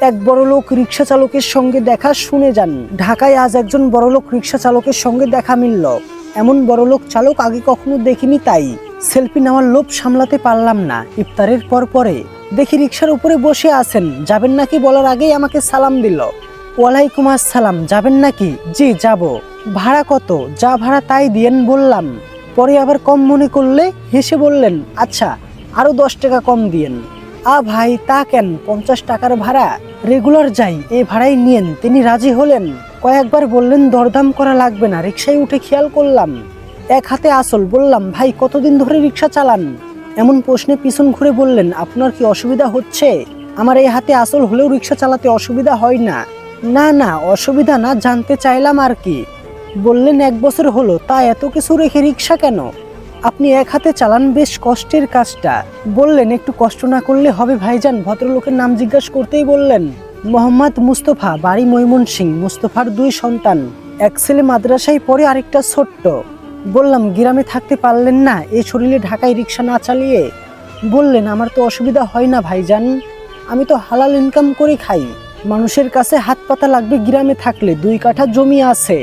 এক বড়লোক রিক্সা চালকের সঙ্গে দেখা, শুনে যান। ঢাকায় আজ একজন বড়লোক রিক্সা চালকের সঙ্গে দেখা মিলল। এমন বড়লোক চালক আগে কখনো দেখিনি, তাই সেলফি নেওয়ার লোভ সামলাতে পারলাম না। ইফতারের পরে দেখি রিক্সার উপরে বসে আছেন। যাবেন নাকি বলার আগেই আমাকে সালাম দিল। ওয়ালাইকুম আসসালাম। যাবেন নাকি? জি যাব। ভাড়া কত? যা ভাড়া তাই দিয়েন বললাম। পরে আবার কম মনে করলে হেসে বললেন, আচ্ছা আরো 10 টাকা কম দিয়েন। ভাই তা কেন? 50 টাকার ভাড়া, রেগুলার যাই, এই ভাড়াই নিয়েন। তিনি রাজি হলেন। কয়েকবার বললেন দরদাম করা লাগবে না। রিক্সায় উঠে খেয়াল করলাম এক হাতে আসল। বললাম, ভাই কতদিন ধরে রিক্সা চালান? এমন প্রশ্নে পিছন ঘুরে বললেন, আপনার কি অসুবিধা হচ্ছে? আমার এই হাতে আসল হলেও রিক্সা চালাতে অসুবিধা হয় না। না না, অসুবিধা না, জানতে চাইলাম আর কি। বললেন, 1 বছর হলো। তা এত কিছু রেখে রিক্সা কেন? আপনি এক হাতে চালান, বেশ কষ্টের কাজটা। বললেন, একটু কষ্ট না করলে হবে ভাইজান? ভদ্রলোকের নাম জিজ্ঞাসা করতেই বললেন, মোহাম্মদ মুস্তফা, বাড়ি ময়মনসিংহ। মুস্তফার 2 সন্তান, এক ছেলে মাদ্রাসায় পড়ে, আরেকটা ছোট্ট। বললাম, গ্রামে থাকতে পারলেন না এই শরীরে ঢাকায় রিক্সা না চালিয়ে? বললেন, আমার তো অসুবিধা হয় না ভাইজান, আমি তো হালাল ইনকাম করে খাই। মানুষের কাছে হাত পাতা লাগবে গ্রামে থাকলে? 2 কাঠা জমি আছে,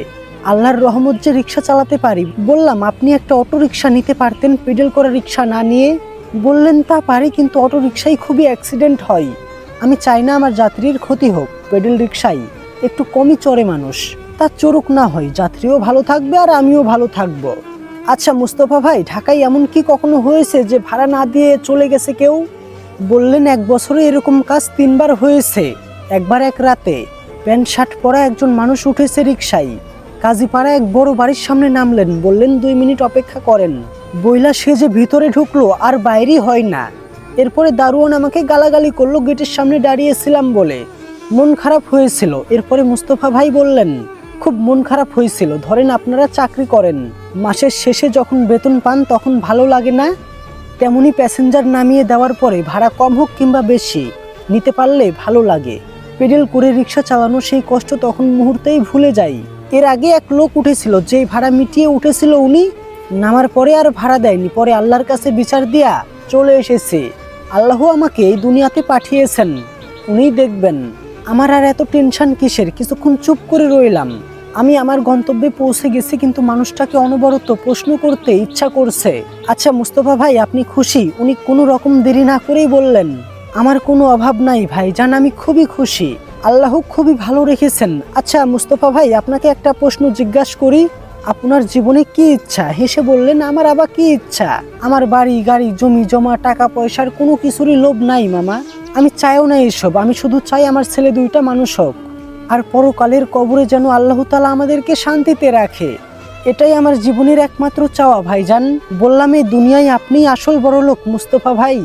আল্লাহর রহমত যে রিক্সা চালাতে পারি। বললাম, আপনি একটা অটো রিক্সা নিতে পারতেন, পেডেল করা রিক্সা না নিয়ে। বললেন, তা পারি, কিন্তু অটো রিক্সায় খুবই অ্যাক্সিডেন্ট হয়। আমি চাই না আমার যাত্রীর ক্ষতি হোক। পেডেল রিক্সায় একটু কমই চড়ে মানুষ, তা চড়ুক না হয়, যাত্রীও ভালো থাকবে আর আমিও ভালো থাকবো। আচ্ছা মুস্তফা ভাই, ঢাকায় এমন কি কখনো হয়েছে যে ভাড়া না দিয়ে চলে গেছে কেউ? বললেন, 1 বছরে এরকম কাজ 3 বার হয়েছে। একবার এক রাতে প্যান্ট শার্ট পরা একজন মানুষ উঠেছে রিক্সায়, কাজীপাড়া এক বড় বাড়ির সামনে নামলেন। বললেন, 2 মিনিট অপেক্ষা করেন। বইলা সে যে ভিতরে ঢুকলো আর বাইরেই হয় না। এরপরে দারোয়ান আমাকে গালাগালি করলো গেটের সামনে দাঁড়িয়েছিলাম বলে। মন খারাপ হয়েছিল। এরপরে মুস্তফা ভাই বললেন, খুব মন খারাপ হয়েছিল। ধরেন আপনারা চাকরি করেন, মাসের শেষে যখন বেতন পান তখন ভালো লাগে না? তেমনি প্যাসেঞ্জার নামিয়ে দেওয়ার পরে ভাড়া কম হোক কিংবা বেশি, নিতে পারলে ভালো লাগে। পেডেল করে রিক্সা চালানো সেই কষ্ট তখন মুহূর্তেই ভুলে যাই। এর আগে এক লোক উঠেছিল, যেই ভাড়া মিটিয়ে উঠেছিল উনি নামার পরে আর ভাড়া দেয়নি। পরে আল্লাহর কাছে বিচার দিয়া চলে এসেছে। আল্লাহ আমাকে এই দুনিয়াতে পাঠিয়েছেন, উনিই দেখবেন। আমার আর এত টেনশন কিসের? কিছুক্ষণ চুপ করে রইলাম। আমি আমার গন্তব্যে পৌঁছে গেছি, কিন্তু মানুষটাকে অনবরত প্রশ্ন করতে ইচ্ছা করছে। আচ্ছা মুস্তফা ভাই, আপনি খুশি? উনি কোনো রকম দেরি না করেই বললেন, আমার কোনো অভাব নাই ভাইজান, আমি খুবই খুশি। আল্লাহ খুবই ভালো রেখেছেন। আচ্ছা মুস্তফা ভাই, আপনাকে একটা প্রশ্ন জিজ্ঞাসা করি, আপনার জীবনে কি ইচ্ছা? হেসে বললেন, আমার আবার কি ইচ্ছা? আমার বাড়ি গাড়ি জমি জমা টাকা পয়সার কোনো কিছুরই লোভ নাই মামা। আমি চাইও না এসব। আমি শুধু চাই আমার ছেলে 2টা মানুষ হোক, আর পরকালের কবরে যেন আল্লাহ তাআলা আমাদেরকে শান্তিতে রাখে। এটাই আমার জীবনের একমাত্র চাওয়া ভাইজান। বললাম, এই দুনিয়ায় আপনিই আসল বড় লোক মুস্তফা ভাই।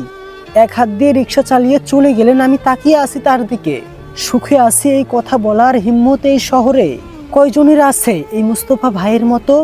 এক হাত দিয়ে রিক্সা চালিয়ে চলে গেলেন। আমি তাকিয়ে আছি তার দিকে। সুখে আছি এই কথা বলার হিম্মত এই শহরে কয়জনের আছে এই মুস্তফা ভাইয়ের মতো?